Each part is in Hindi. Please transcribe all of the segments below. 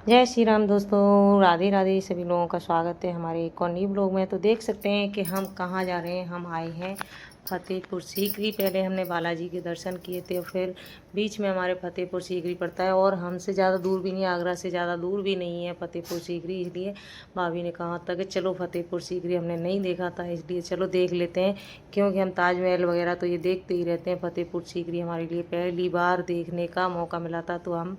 जय श्री राम दोस्तों, राधे राधे। सभी लोगों का स्वागत है हमारे एक और न्यू ब्लॉग में। तो देख सकते हैं कि हम कहाँ जा रहे हैं। हम आए हैं फतेहपुर सीकरी। पहले हमने बालाजी के दर्शन किए थे और फिर बीच में हमारे फतेहपुर सीकरी पड़ता है और हमसे ज़्यादा दूर भी नहीं, आगरा से ज़्यादा दूर भी नहीं है फतेहपुर सीकरी। इसलिए भाभी ने कहा था कि चलो फतेहपुर सीकरी, हमने नहीं देखा था इसलिए चलो देख लेते हैं। क्योंकि हम ताजमहल वगैरह तो ये देखते ही रहते हैं, फतेहपुर सीकरी हमारे लिए पहली बार देखने का मौका मिला था तो हम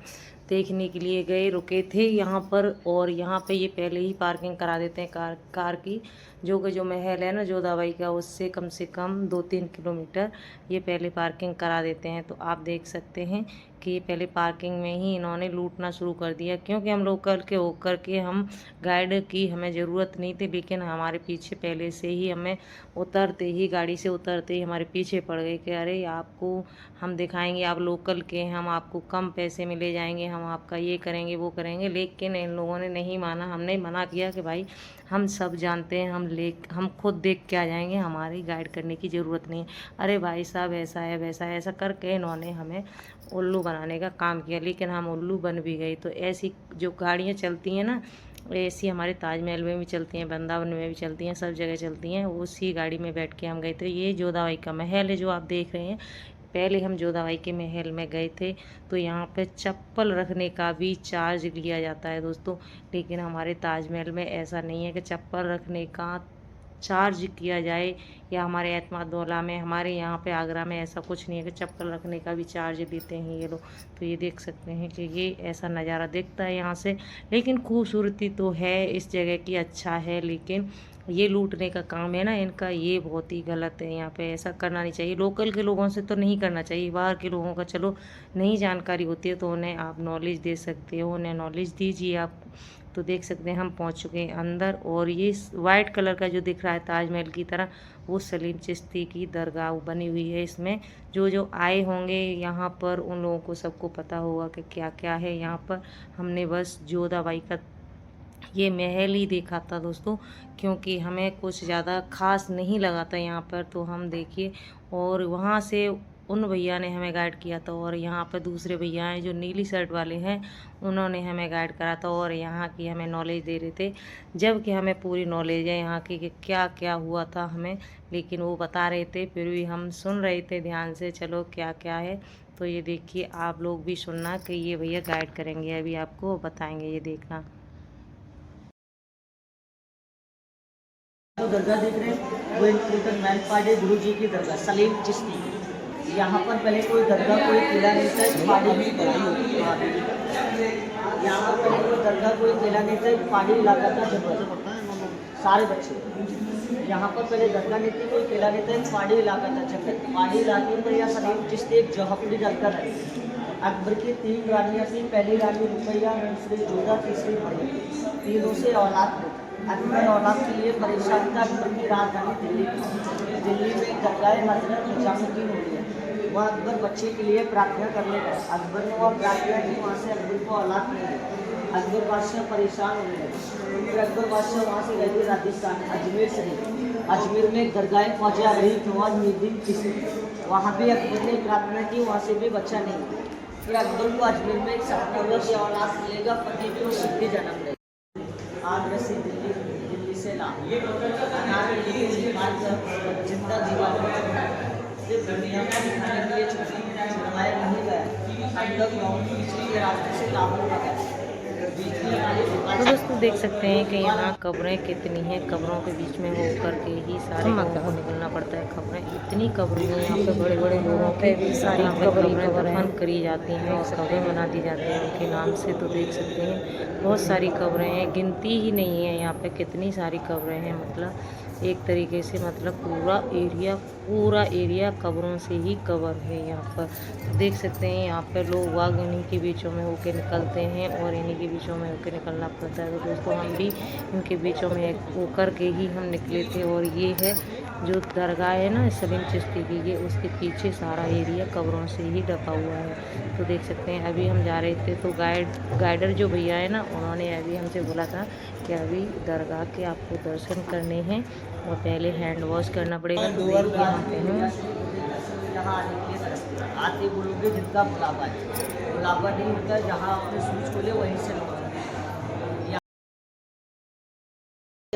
देखने के लिए गए, रुके थे यहाँ पर। और यहाँ पे ये पहले ही पार्किंग करा देते हैं कार की, जो कि जो महल है ना जोधाबाई का, उससे कम से कम 2-3 किलोमीटर ये पहले पार्किंग करा देते हैं। तो आप देख सकते हैं कि ये पहले पार्किंग में ही इन्होंने लूटना शुरू कर दिया। क्योंकि हम लोकल के होकर के हम गाइड की हमें ज़रूरत नहीं थी, लेकिन हमारे पीछे पहले से ही हमें उतरते ही, गाड़ी से उतरते ही हमारे पीछे पड़ गए कि अरे आपको हम दिखाएंगे, आप लोकल के हैं, हम आपको कम पैसे में ले जाएंगे, हम आपका ये करेंगे वो करेंगे। लेकिन इन लोगों ने नहीं माना। हमने मना किया कि भाई हम सब जानते हैं, हम खुद देख के आ जाएंगे, हमारी गाइड करने की ज़रूरत नहीं है। अरे भाई साहब ऐसा है वैसा है, ऐसा करके इन्होंने हमें उल्लू बनाने का काम किया। लेकिन हम उल्लू बन भी गए। तो ऐसी जो गाड़ियाँ चलती हैं ना, ऐसी हमारे ताजमहल में भी चलती हैं, वृंदावन में भी चलती हैं, सब जगह चलती हैं। उसी गाड़ी में बैठ के हम गए थे। ये जोधाबाई का महल है जो आप देख रहे हैं। पहले हम जोधाबाई के महल में गए थे तो यहाँ पे चप्पल रखने का भी चार्ज लिया जाता है दोस्तों। लेकिन हमारे ताजमहल में ऐसा नहीं है कि चप्पल रखने का चार्ज किया जाए, या हमारे एतमादौला में, हमारे यहाँ पे आगरा में ऐसा कुछ नहीं है कि चप्पल रखने का भी चार्ज लेते हैं ये लोग। तो ये देख सकते हैं कि ये ऐसा नज़ारा दिखता है यहाँ से। लेकिन खूबसूरती तो है इस जगह की, अच्छा है। लेकिन ये लूटने का काम है ना इनका, ये बहुत ही गलत है। यहाँ पे ऐसा करना नहीं चाहिए। लोकल के लोगों से तो नहीं करना चाहिए, बाहर के लोगों का चलो नहीं जानकारी होती है तो उन्हें आप नॉलेज दे सकते हो, उन्हें नॉलेज दीजिए आप। तो देख सकते हैं हम पहुंच चुके हैं अंदर। और ये वाइट कलर का जो दिख रहा है ताजमहल की तरह, वो सलीम चिश्ती की दरगाह बनी हुई है। इसमें जो जो आए होंगे यहाँ पर उन लोगों को सबको पता होगा कि क्या क्या है यहाँ पर। हमने बस जोधाबाई का ये महल ही देखा था दोस्तों, क्योंकि हमें कुछ ज़्यादा खास नहीं लगा था यहाँ पर। तो हम देखिए, और वहाँ से उन भैया ने हमें गाइड किया था, और यहाँ पर दूसरे भैया हैं जो नीली शर्ट वाले हैं, उन्होंने हमें गाइड करा था और यहाँ की हमें नॉलेज दे रहे थे। जबकि हमें पूरी नॉलेज है यहाँ की कि क्या क्या हुआ था हमें, लेकिन वो बता रहे थे फिर भी हम सुन रहे थे ध्यान से, चलो क्या क्या है। तो ये देखिए आप लोग भी सुनना कि ये भैया गाइड करेंगे, अभी आपको बताएंगे, ये देखना। जो दरगाह देख रहे हैं वो इंपोर्टेंट मैनपाड़े गुरु जी की दरगाह सलीम चिश्ती। यहाँ पर पहले कोई दरगाह कोई किला नहीं था, पहाड़ी भी बनाई होती है। यहाँ पर पहले कोई दरगाह कोई किला नहीं था, पहाड़ी इलाका था जंगल। सारे बच्चे यहाँ पर पहले दरगाह नहीं थी, कोई किला नहीं था, पहाड़ी इलाका था जंगल। पहाड़ी इलाके पर यह सलीम चिश्ती एक झोपड़ी डालकर है। अकबर की 3 रानियाँ थी, पहली रानी रुकैया, दूसरी जोधा, तीसरी मरियम। तीनों से औलाद थे। अकबर औलाद के लिए परेशान था। अकबर की राजधानी दिल्ली थी। दिल्ली में दरगाह हज़रत निजामुद्दीन हुई है। वहाँ अकबर बच्चे के लिए प्रार्थना करने गए। अकबर ने वहाँ प्रार्थना की, वहाँ से अकबर को औलाद नहीं मिली। अकबर बादशाह परेशान होने लगे। फिर अकबर बादशाह वहाँ से गए थे राजस्थान, अजमेर शरीफ। अजमेर में दरगाह ख्वाजा रही नवाजुद्दीन चिश्ती, वहाँ भी अकबर ने प्रार्थना की, वहाँ से भी बच्चा नहीं मिला। फिर अकबर को अजमेर में एक सपना हुआ कि औलाद मिलेगा, फतेहपुर सीकरी जन्म लेगा। आज रसी दिल्ली से ला जिंदा दीवार दुनिया को दिखाने के लिए छुड़वाया नहीं गया। हम लोग बिजली के रास्ते से काबुल में गए। तो दोस्तों देख सकते हैं कि यहाँ कब्रें कितनी हैं। कब्रों के बीच में होकर के ही सारे लोगों को निकलना पड़ता है। खबरें इतनी कब्रें हैं यहाँ पे, बड़े बड़े लोगों पे भी सारी कब्रें दफन करी जाती हैं और कब्रें बना दी जाती हैं उनके नाम से। तो देख सकते हैं बहुत सारी कब्रें हैं, गिनती ही नहीं है यहाँ पे कितनी सारी कब्रें हैं। मतलब एक तरीके से मतलब पूरा एरिया कब्रों से ही कवर है यहाँ पर। तो देख सकते हैं यहाँ पर लोग वाग इन्हीं के बीचों में होके निकलते हैं और इन्हीं के बीचों में होकर निकलना पड़ता है। तो दोस्तों हम भी इनके बीचों में होकर के ही हम निकले थे। और ये है जो दरगाह है ना सलीम चिश्ती की, ये उसके पीछे सारा एरिया कब्रों से ही ढका हुआ है। तो देख सकते हैं अभी हम जा रहे थे तो गाइडर जो भैया है ना, उन्होंने अभी हमसे बोला था कि अभी दरगाह के आपको दर्शन करने हैं और पहले हैंड वॉश करना पड़ेगा। तो देखिए हम पे यहाँ आने के लिए आते बोलोगे जिनका बुलावा है, बुलावा नहीं होता, जहाँ आपने सूच खोले वहीं से लौट।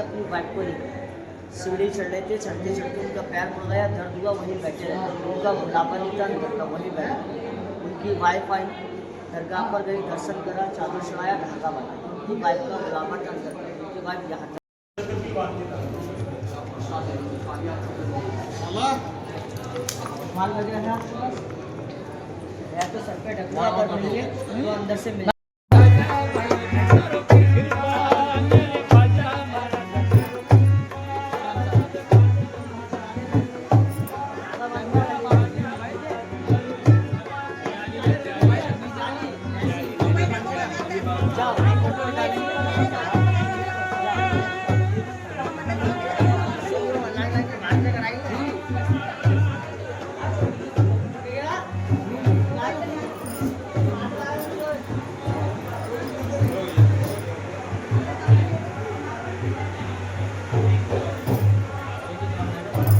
अपनी वाइफ को लेकर सीढ़ी चढ़ रहे थे, चढ़ते चढ़ते उनका पैर मुड़ गया, दर्द हुआ, वहीं बैठे रहे। उनका बुढ़ापा नहीं था, दरगाह वहीं बैठे। उनकी वाइफ आई, दरगाह पर गई, दर्शन करा, चादर चढ़ाया, धागा बनाया। उनकी वाइफ का बुढ़ापा था, उनकी वाइफ यहाँ माल वगैरह या तो सर पे ढकना, अगर नहीं है तो अंदर से मिल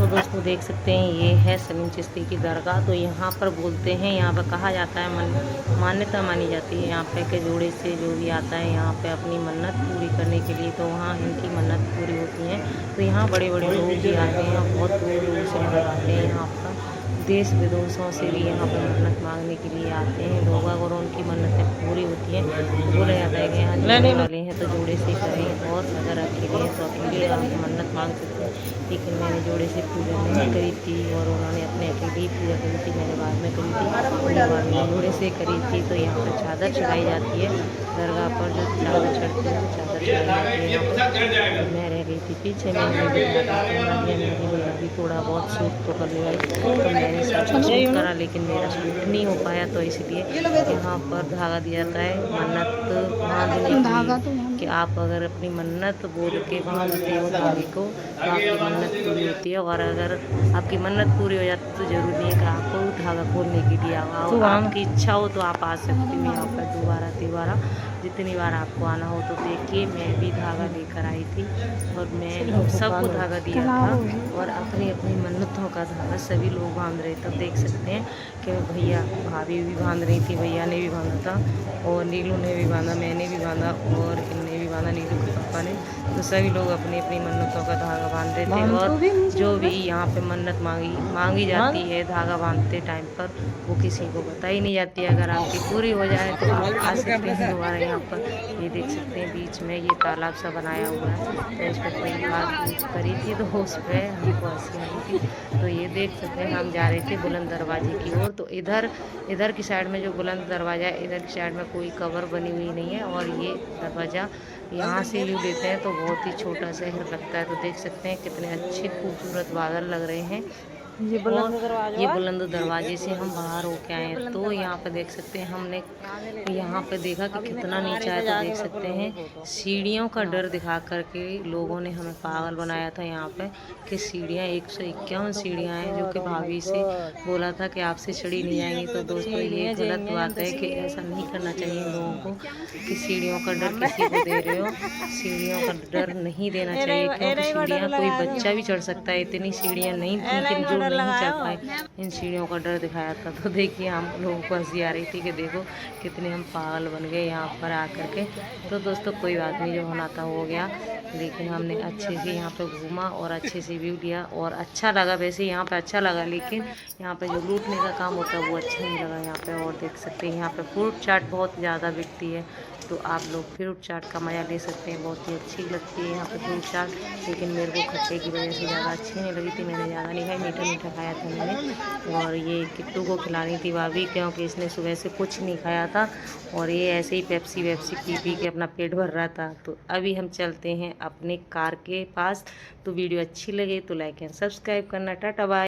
दोस्तों देख सकते हैं ये है सलीम चिश्ती की दरगाह। तो यहाँ पर बोलते हैं, यहाँ पर कहा जाता है, मान्यता मानी जाती है यहाँ पे के जोड़े से जो भी आता है यहाँ पे अपनी मन्नत पूरी करने के लिए, तो वहाँ इनकी मन्नत पूरी होती है। तो यहाँ बड़े बड़े लोग भी आते हैं, बहुत दूर दूर से लोग आते हैं यहाँ पर, देश विदेशों से भी यहाँ पर मन्नत मांगने के लिए आते हैं लोग। और उनकी मन्नतें पूरी होती हैं। बोला जाता है कि यहाँ जोड़ने वाले हैं तो जोड़े से करें, और अगर अकेले हैं तो अकेले आप मन्नत मांग सकते हैं। लेकिन मैंने जोड़े से पूजा नहीं करी थी और उन्होंने अपने अकेले ही पूजा करी थी, मैंने बाद में करी थी। बाद में जोड़े से करी थी। तो यहाँ पर चादर चढ़ाई जाती है दरगाह पर, जो चादर चढ़ती है चादर चढ़ाई जाती है। मैं रह गई थी पीछे, मैंने अभी थोड़ा बहुत सूट तो करने वाली, तो मैंने सब सूट करा, लेकिन मेरा सूट नहीं हो पाया। तो इसलिए यहाँ पर धागा दिया जाता है मन्नत बांधने के लिए, कि आप अगर अपनी मन्नत बोल के बांधते हो धागे को तो आपकी मन्नत पूरी होती है। और अगर आपकी मन्नत पूरी हो जाती है तो ज़रूरी नहीं है कि आपको धागा खोलने के लिए आओ, आपकी इच्छा हो तो आप आ सकते हो यहाँ पर दोबारा तिबारा, जितनी बार आपको आना हो। तो देखिए मैं भी धागा लेकर आई थी और मैं सबको धागा दिया था, और अपनी अपनी मन्नतों का धागा सभी लोग बांध रहे थे। देख सकते हैं कि भैया भाभी भी बांध रही थी, भैया ने भी बांधा था, और नीलू ने भी बांधा, मैंने भी बांधा, और इनने भी बांधा, नीलू के पापा ने। तो सभी लोग अपनी अपनी मन्नतों का धागा बांध रहे थे। और जो भी यहाँ पे मन्नत मांगी जाती है धागा बांधते टाइम पर, वो किसी को बताई नहीं जाती है। अगर आपकी पूरी हो जाए तो आप आ सकते हैं दोबारा यहाँ पर। ये देख सकते हैं बीच में ये तालाब सा बनाया हुआ है, तो इस पर कोई बात करी थी तो उस पर हमको हंसी आई थी। तो ये देख सकते हैं हम जा रहे थे बुलंद दरवाजे की ओर। तो इधर की साइड में जो बुलंद दरवाज़ा है, इधर की साइड में कोई कवर बनी हुई नहीं है, और ये दरवाज़ा यहाँ से व्यू लेते हैं तो बहुत ही छोटा शहर लगता है। तो देख सकते हैं कितने अच्छे खूबसूरत बादल लग रहे हैं। ये बुलंद दरवाजे से हम बाहर होके आए हैं। तो यहाँ पे देख सकते हैं हमने यहाँ पे देखा कि कितना नीचा है। तो देख सकते हैं सीढ़ियों का डर दिखा करके लोगों ने हमें पागल बनाया था यहाँ पे, कि सीढ़ियाँ 151 सीढ़ियाँ हैं, जो कि भाभी से बोला था कि आपसे चढ़ी नहीं जाएंगी। तो दोस्तों ये गलत बात है कि ऐसा नहीं करना चाहिए लोगों को, कि सीढ़ियों का डर किसी को दे रहे हो। सीढ़ियों का डर नहीं देना चाहिए, क्योंकि सीढ़ियाँ कोई बच्चा भी चढ़ सकता है। इतनी सीढ़ियाँ नहीं थी कि जो नहीं चढ़ पाए, इन सीढ़ियों का डर दिखाया था। तो देखिए हम लोगों को हंसी आ रही थी कि देखो कितने हम पागल बन गए यहाँ पर आकर के। तो दोस्तों कोई बात नहीं, जो होना था हो गया, लेकिन हमने अच्छे से यहाँ पे घूमा और अच्छे से व्यू लिया और अच्छा लगा। वैसे यहाँ पे अच्छा लगा, लेकिन यहाँ पे जो लूटने का काम होता है वो अच्छा नहीं लगा यहाँ पे। और देख सकते हैं यहाँ पे फ्रूट चाट बहुत ज़्यादा बिकती है, तो आप लोग फ्रूट चाट का मज़ा ले सकते हैं। बहुत ही अच्छी लगती है यहाँ पे फ्रूट चाट, लेकिन मेरे को खट्टे की वजह से ज़्यादा अच्छी नहीं लगी थी, मैंने ज़्यादा नहीं खाई, मीठा मीठा खाया था मैंने। और ये किट्टू को खिलानी थी भाभी, क्योंकि इसने सुबह से कुछ नहीं खाया था, और ये ऐसे ही पेप्सी वेप्सी पी पी के अपना पेट भर रहा था। तो अभी हम चलते हैं अपने कार के पास। तो वीडियो अच्छी लगे तो लाइक एंड सब्सक्राइब करना। Tata bye.